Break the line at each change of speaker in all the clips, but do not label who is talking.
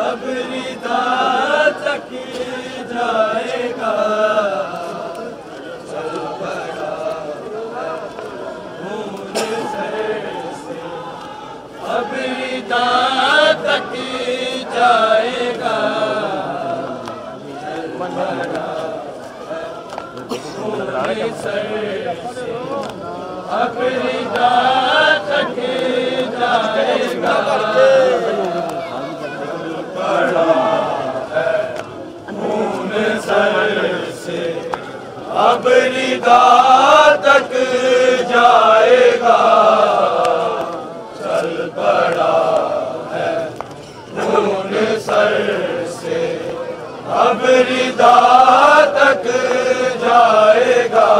अब रिदा तक जाएगा, चल पड़ा खून सर से। अब रिदा तक जाएगा, चल पड़ा खून सर से। अब रिदा तक जाएगा, खून सर से। अब रिदा तक जाएगा, चल पड़ा है खून सर से। अब रिदा तक जाएगा,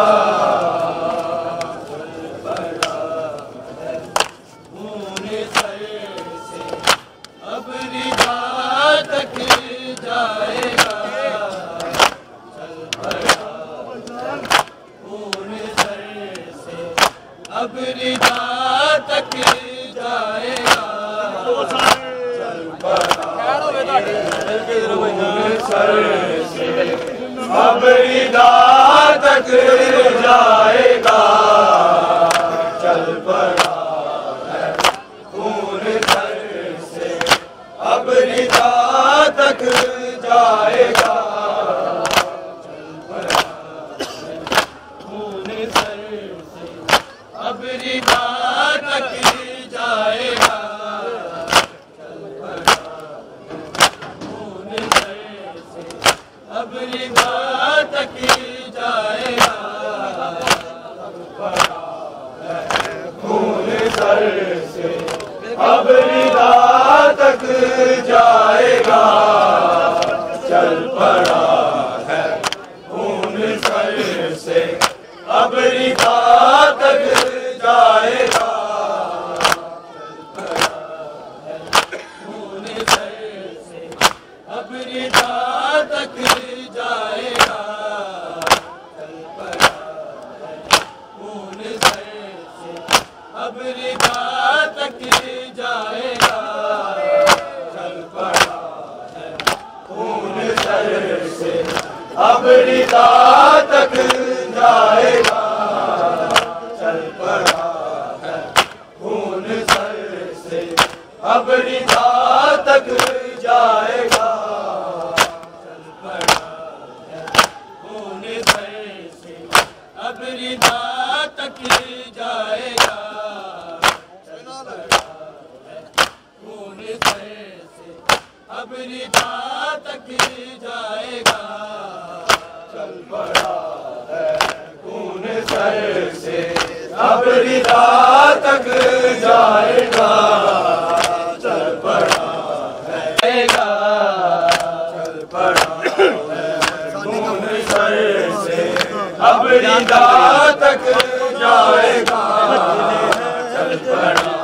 चल पड़ा है खून सर से। अब रिदा तक जाएगा, चल पड़ा खून सर से। अब रिदा तक जाएगा, चल पड़ा खून सर से। अब रिदा तक जाएगा, चल पड़ा है खून सर से। अब रिदा तक जाएगा, चल पड़ा खून सर से। अब रिदा तक जाएगा, चल पड़ा खून सर से। अब रिदा तक जाएगा, चल पड़ा खून सर से। अब रिदा तक जाएगा, चल पड़ा है खून सर से। अब रिदा तक जाएगा, चल पड़ा है खून सर से। अब रिदा तक जाएगा, चल पड़ा है खून सर से। अब रिदा तक जाएगा, चल पड़ा है खून सर से। अब रिदा तक जाएगा, चल पड़ा है खून सर से। अब रिदा तक जाएगा, चल पड़ा है खून सर से। अब रिदा तक जाएगा, खून सर से। अब रिदा तक जाएगा, चल पड़ा है खून सर से। अब रिदा तक जाएगा, चल पड़ा है, चल पड़ा है खून सर से। अब रिदा तक जाएगा, चल पड़ा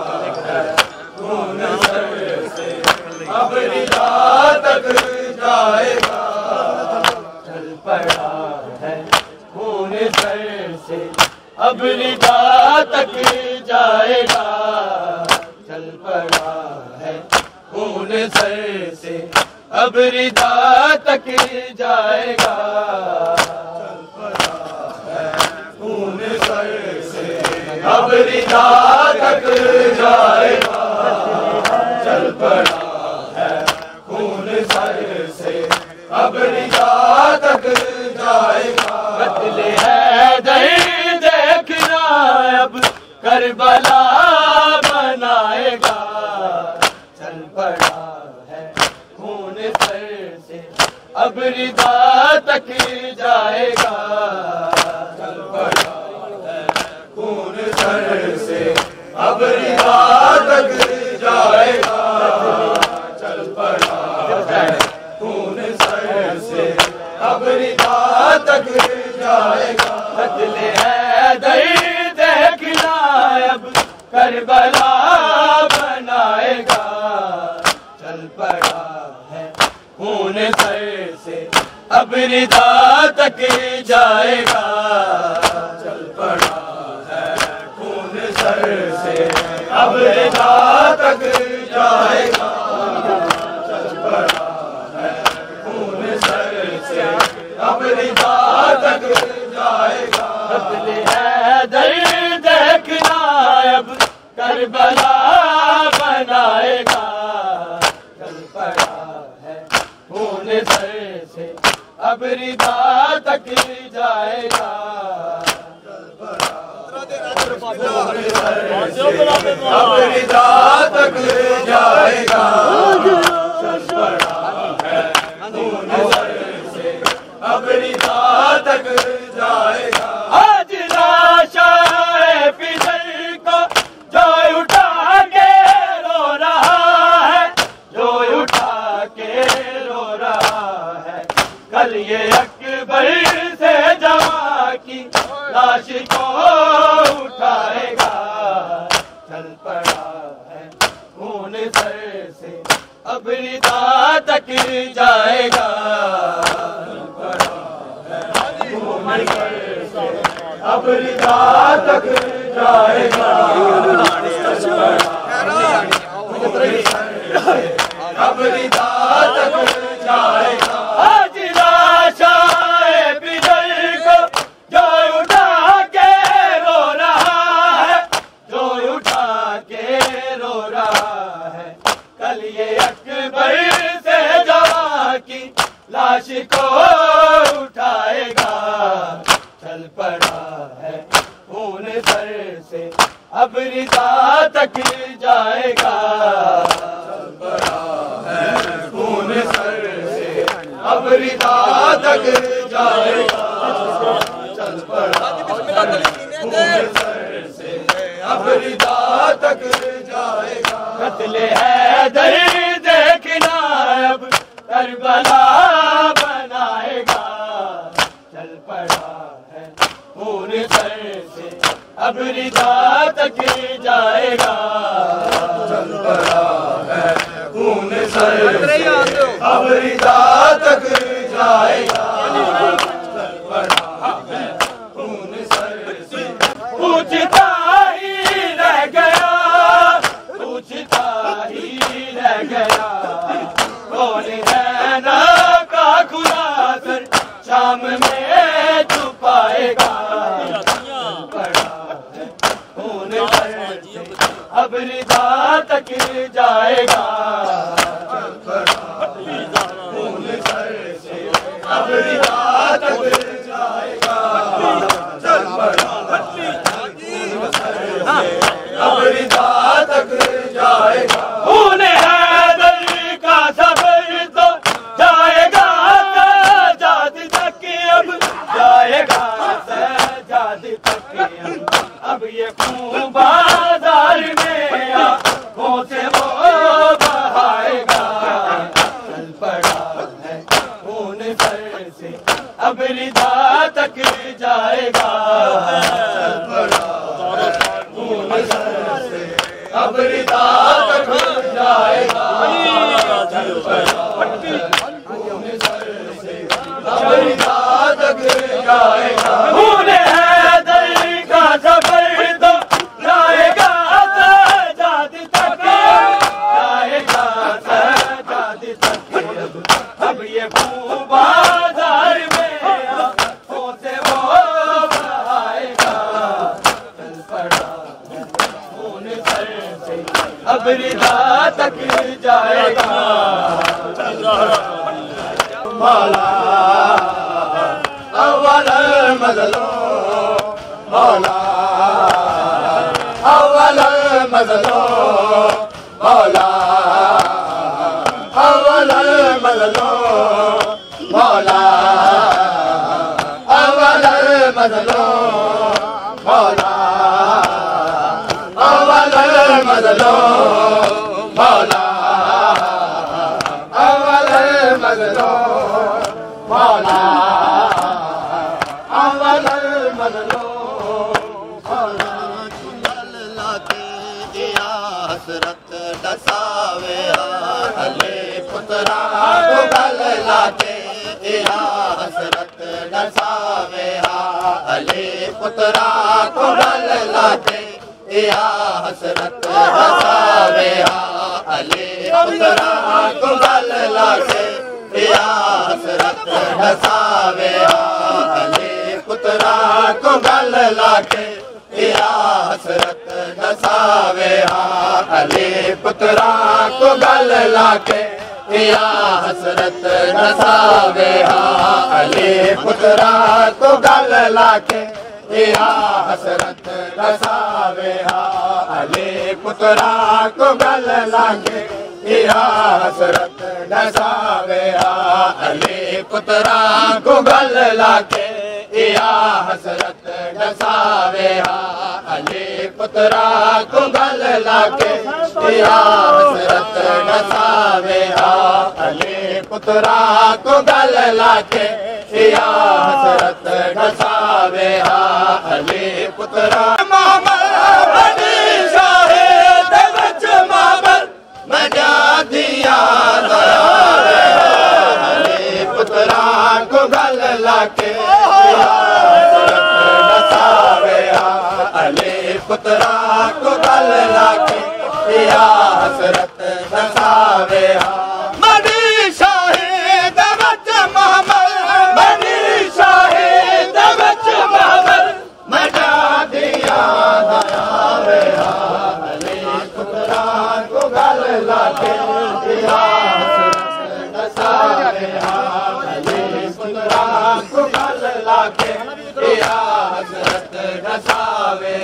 खून सर से। अब रिदा तक जाएगा, चल पड़ा है खून सर से। अब रिदा तक जाएगा, चल पड़ा है खून सर से। अब रिदा तक जाएगा, चल पड़ा है खून सर से। अब रिदा तक जाएगा, चल पड़ा है खून सर से। अब रिदा तक जाएगा, बदले है दही देखना अब करबला बनाएगा, चल पड़ा है खून सर से। अब रिदा तक जाएगा, चल पड़ा है खून सर से। अब रिदा तक जाएगा, चल पड़ा है खून सर से। अब रिदा तक जाएगा, बदले है दही देखना अब करबला बनाएगा, चल पड़ा है खून सर से। अब रिदा तक जाएगा, चल पड़ा है खून सर से। अब रिदा तक जाएगा, चल पड़ा है खून सर से अब रिदा तक जाएगा।
बदले है दर्द देखना अब करबला बनाएगा, चल पड़ा है खून सर से अब रिदा तक जाएगा।
अब रिदा तक जाएगा, चल पड़ा है खून सर से अब रिदा तक जाएगा।
आज लाशाए पितर को जो उठा के रो रहा है, जो उठा के रो रहा है, कल ये अकबर से जवा की लाश को उठाएगा, चल पड़ा है खून सर से अब रिदा तक जाएगा।
अब रिदा तक जाएगा, अब रिदा तक जाएगा।
आज लाशाए पितर को जो उठा के रो रहा है, जो उठा के रो रहा है, कल ये अकबर से जवा की लाश को उठाएगा, चल पड़ा है खून सर से अब रिदा तक जाएगा।
चल पड़ा है खून सर से अब रिदा तक जाएगा, चल पड़ा खून सर से अब रिदा तक जाएगा।
कत्ले है दर्द देखना अब करबला बनाएगा, चल पड़ा है खून सर से अब रिदा तक जाएगा।
चल पड़ा है खून सर से अब रिदा तक जाएगा, चल पड़ा है खून सर से।
पूछता ही रह गया, पूछता ही रह गया, कौन है ना का खुदा सर शाम में छुपाएगा, पड़ा है खून सर से अब रिदा तक जाएगा।
चल पड़ा है खून सर से अब रिदा तक जाएगा, चल पड़ा है खून सर से अब रिदा तक जाएगा।
खून हैदर का सफर तो जाएगा सजाद तक, अब जाएगा सजाद तक, अब ये खून बाजार में आंखों से वो बहाएगा, चल पड़ा है खून सर से अब रिदा तक जाएगा।
चल पड़ा है खून सर से अब रिदा तक जाएगा, चल पड़ा है खून सर से अब रिदा तक जाएगा।
खून हैदर का सफर तो जाएगा सजाद तक, जाएगा सजाद तक, अब ये खून बाजार में आंखों से वो बहाएगा, चल पड़ा है खून सर से अब रिदा तक जाएगा।
मौला अव्वल मज़लो, मौला अव्वल मज़लो, मौला अव्वल मज़लो, मौला अव्वल मज़लो, मौला अव्वल मज़लो, मौला अव्वल मज़लो, मौला अव्वल मज़लो, मौला हसरत दसावे हले पुत्रा को गल लाते हसरत दसावे हले पुत्रा को गल लाते हसरत दसावे हले पुत्रा को गल लाके या हसरत डसावे अली पुत्रा को गल लाके या हसरत डसावे अली पुत्रा को गल लाके या हसरत डसावे अली पुत्रा को गल लाके या हसरत डसावे अली पुत्रा को गल लाके या हसरत डसावे अली पुत्रा को गल लाके या हसरत डसावे अली पुत्रा को गल लाके या हसरत डसावे अली पुत्रा को गल लाके या हसरत डसावे अली पुत्रा मामल बनी शाहिद बच मामल मजा दिया अली पुत्रा को गल लाके पुत्रा को गल लाके या हसरत डसावे मनी शाहिद बच महमल मनी शाहिद बच महमल मजा दिया दयावे अली पुत्रा को गल लाके या हसरत डसावे अली पुत्रा को गल लाके या हसरत डसावे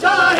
शाहिद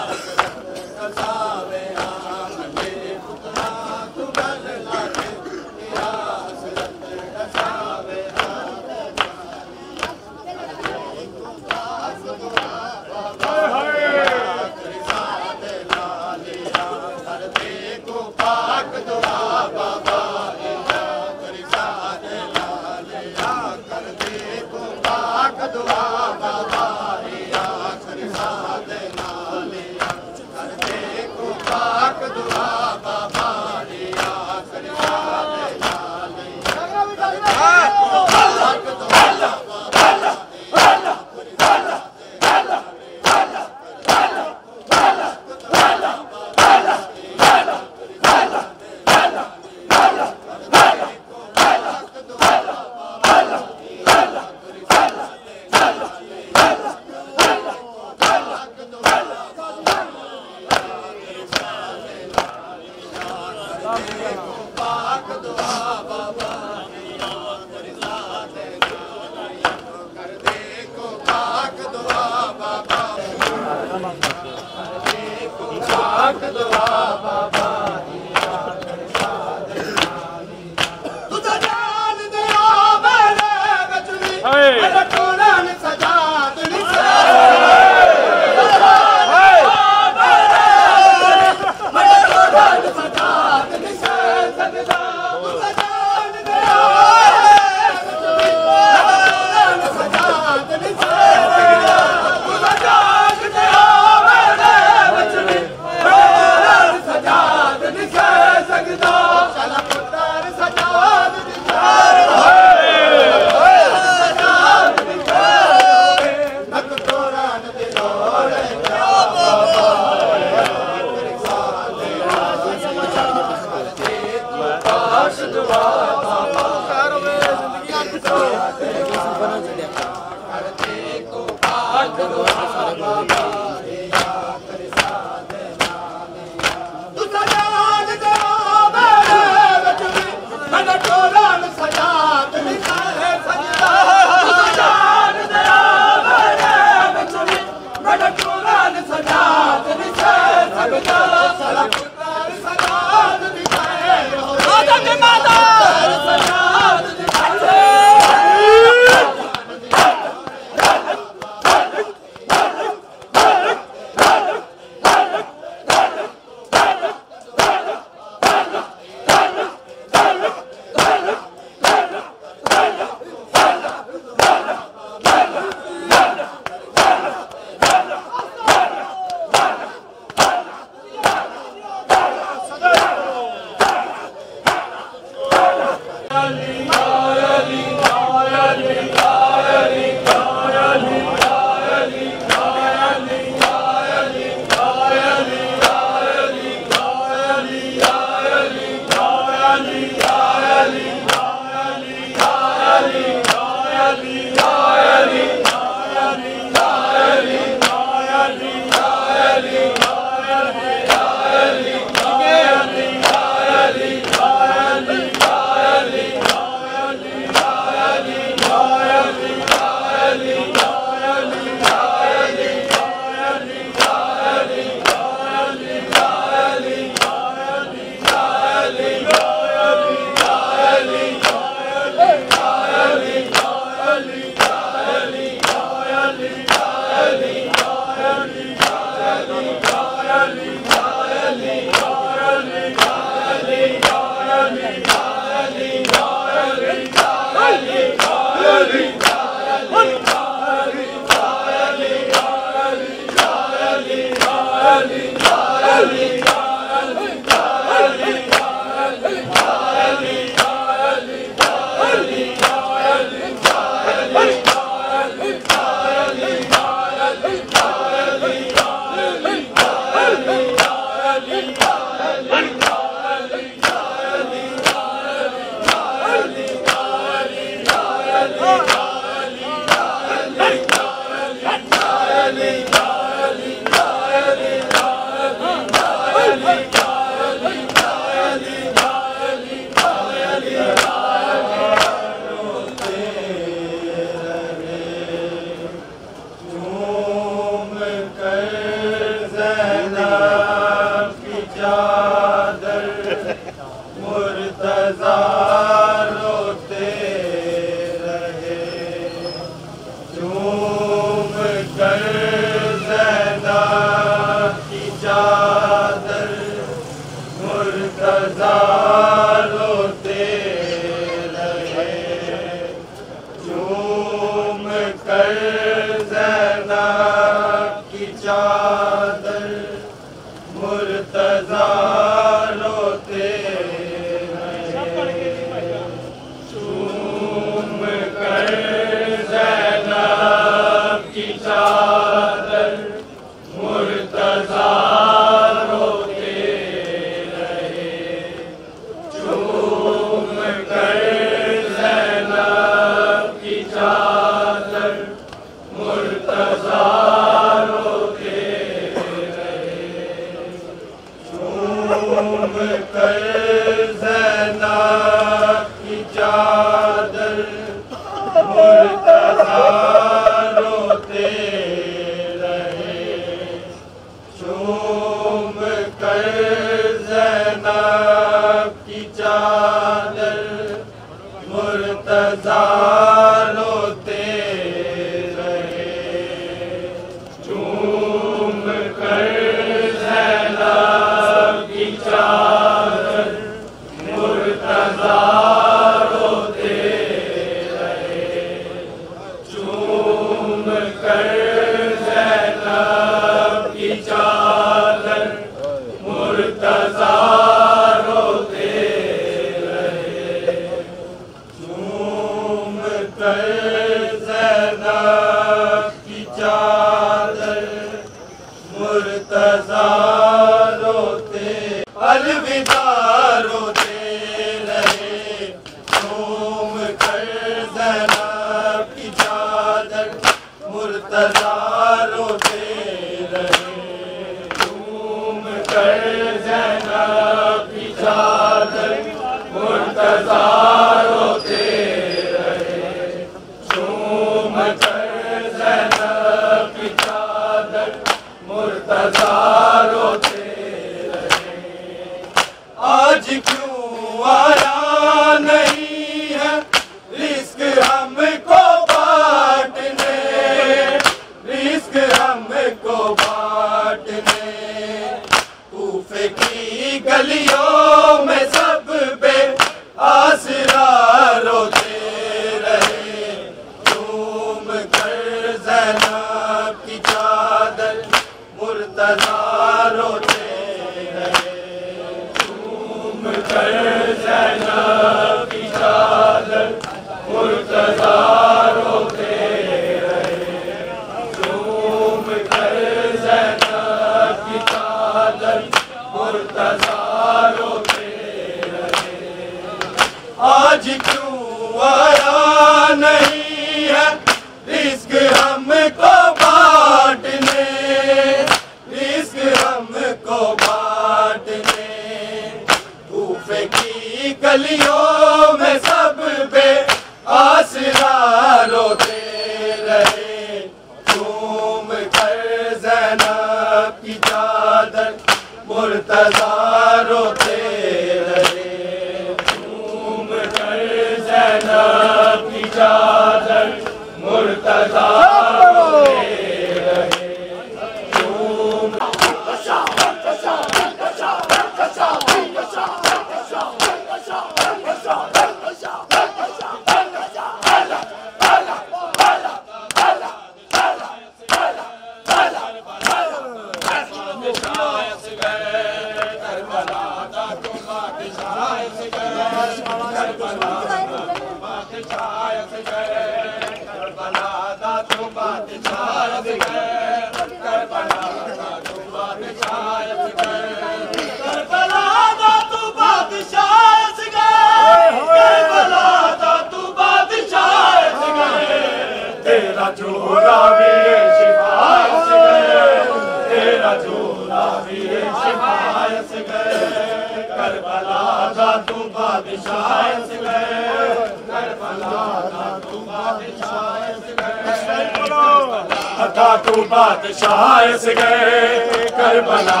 तू बादशाह से गए करबला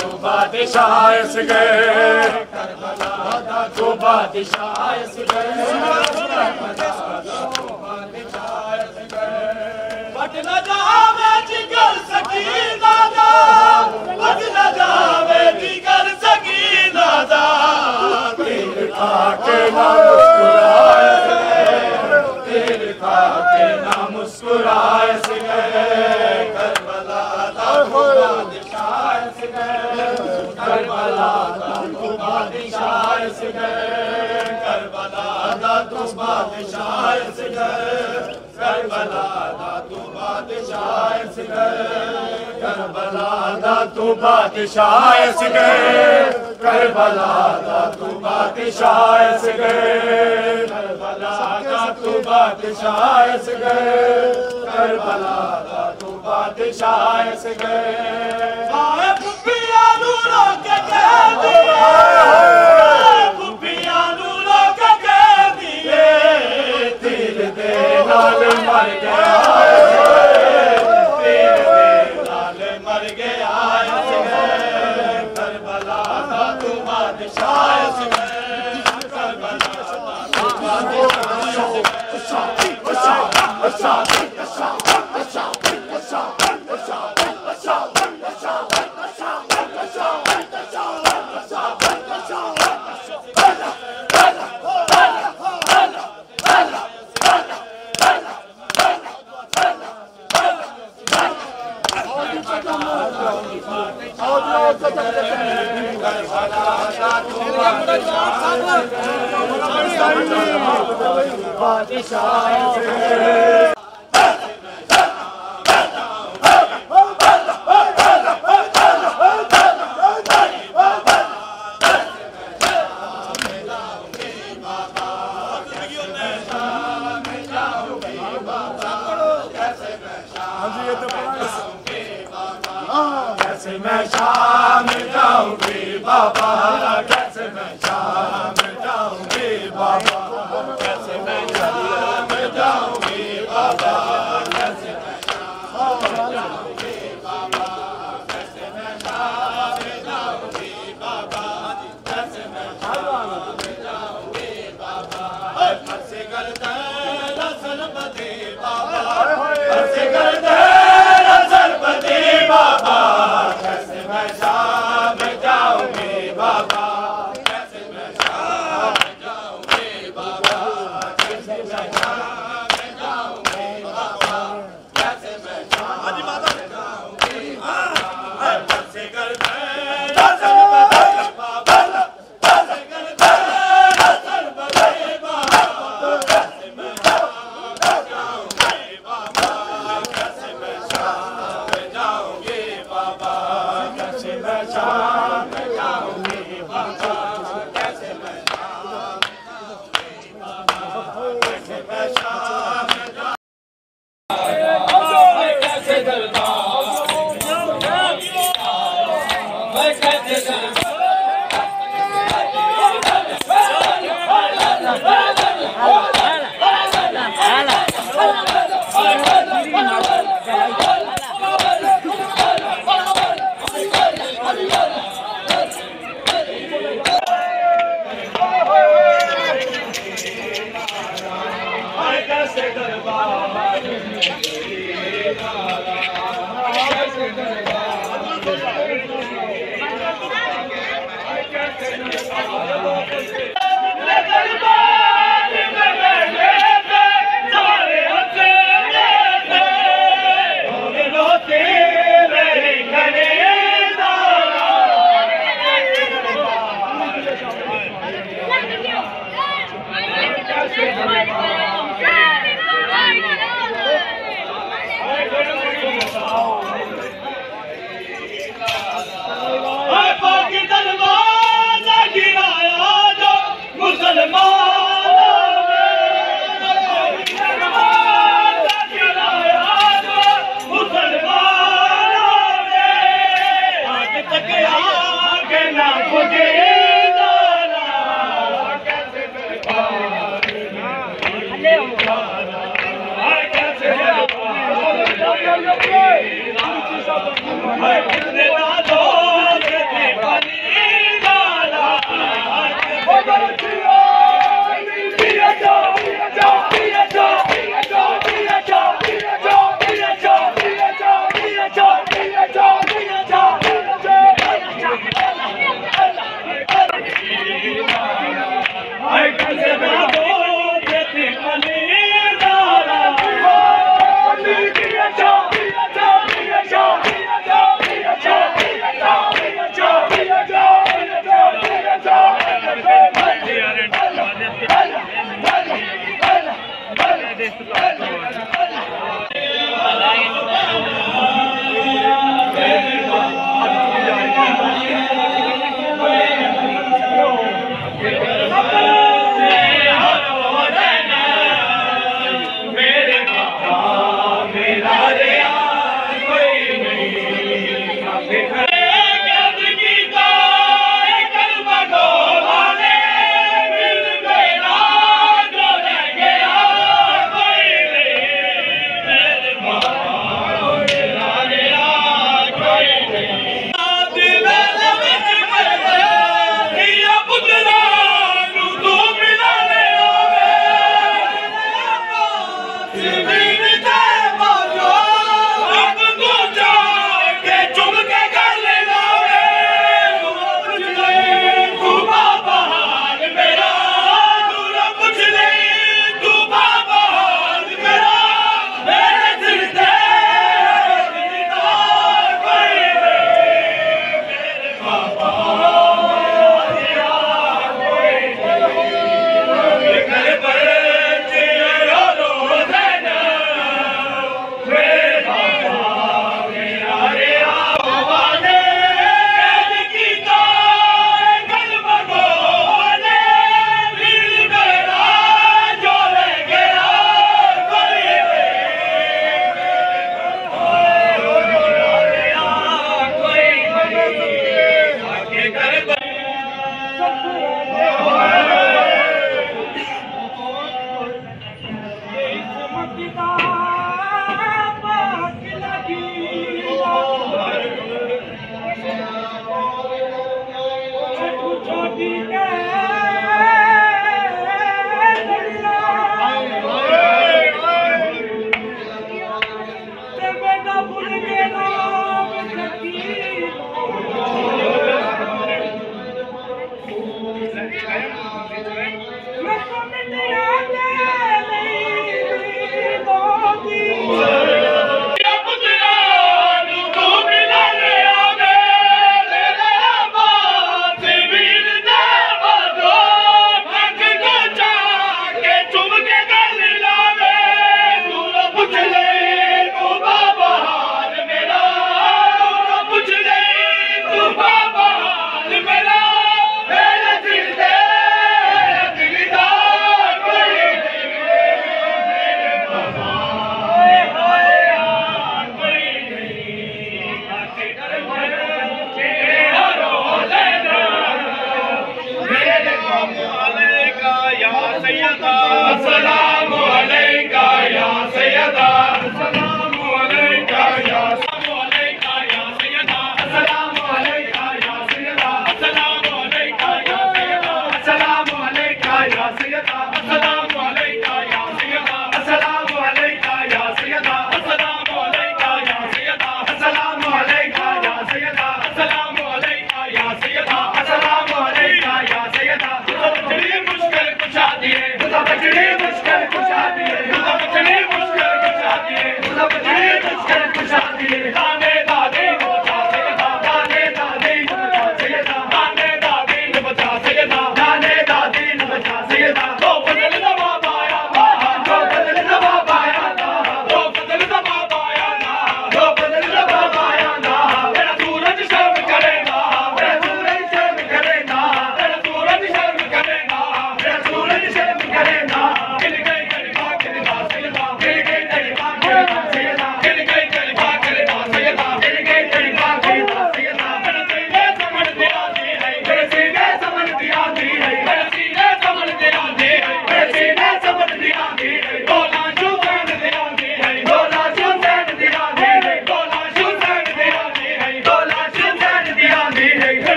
तू बादशाह से गए करबला तू बादशाह से गए बट न जावे जिगर सकीना दा बट न जावे जिगर सकीना दा तीर खाके ना मुस्कुराए तीर खाके ना मुस्कुराए से गए करबला तू बादशाह से गए करबला तू बादशाह से गए करबला तू बादशाह से गए करबला तू बादशाह से गए करबला तू बादशाह से गए करबला तू बादशाह से गए करबला तू बादशाह से गए करबला तू बादशाह से गए आए पुपिया नूरों के कह दिए पुपिया नूरों के कह दिए तीर दे लाल मर गया तीर दे लाल मर गया करबला तू बादशाह से गए करबला तू बादशाह से गए कैसे मैं शाम जाऊंगी बाबा कैसे मैं शाम जाऊंगी बाबा कैसे मैं शाम जाऊंगी बाबा कैसे मैं शाम जाऊंगी बाबा कैसे मैं शाम जाऊंगी बाबा कैसे मैं शाम जाऊंगी बाबा कैसे करते सरपति बाबा कैसे करते सरपति बाबा कैसे मैं शाम जाऊंगी बाबा कैसे मैं शाम जाऊंगी बाबा कैसे मैं शाम जाऊंगी बाबा कैसे मैं शाम जाऊंगी बाबा कैसे करते सरपति बाबा कैसे करते सरपति बाबा कैसे मैं शाम जाऊंगी बाबा कैसे मैं शाम जाऊंगी बाबा कैसे मैं शाम जाऊंगी बाबा कैसे मैं शाम जाऊंगी बाबा कैसे मैं शाम कैसे दरबार मैं कैसे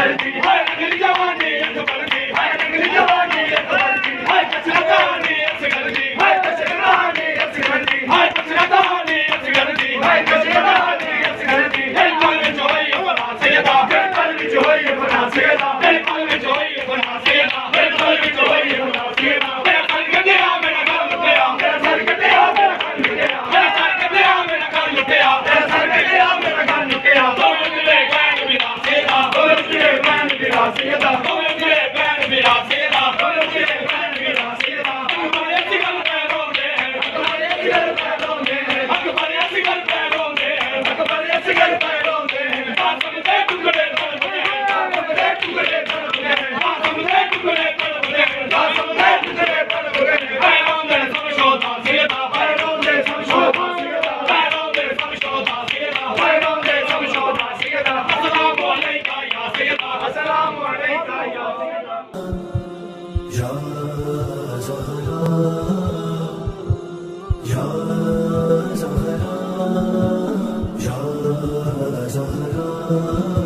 करती है नगली जवानी अकबर की है नगली जवानी अकबर की है कचरा कहानी असगर की है कचरा कहानी असगर की है कचरा कहानी असगर की है कचरा कहानी असगर की है पल में जोई अपना सेदा है पल में जोई अपना सेदा है पल में जोई अपना सेदा है पल में जोई अपना सेदा मेरा सर कटिया मेरा घर लुटिया मेरा सर कटिया मेरा घर लुटिया मेरा सर कटिया मेरा घर लुटिया मेरा सर कटिया मेरा घर लुटिया तो मेरे बैन मेरा सेदा तो मेरे बैन मेरा सेदा तो मेरे बैन मेरा सेदा तो मेरे बैन मेरा सेदा तुम्हारे सिगल पैरों में तुम्हारे सिगल पैरों में अकबर सिगल पैरों में अकबर सिगल पैरों में आसम से टुकड़े टुकड़े आसम से टुकड़े टुकड़े आसम से टुकड़े टुकड़े आसम से टुकड़े टुकड़े पैरों में सब शोधा सेदा पैरों में सब शोधा सेदा पैरों में सब शोधा सेदा पैरों में सब शोधा सेदा अस्सलाम वालेकुम या सेदा अस्सलाम वालेकुम या
Zahra, Ya Zahra,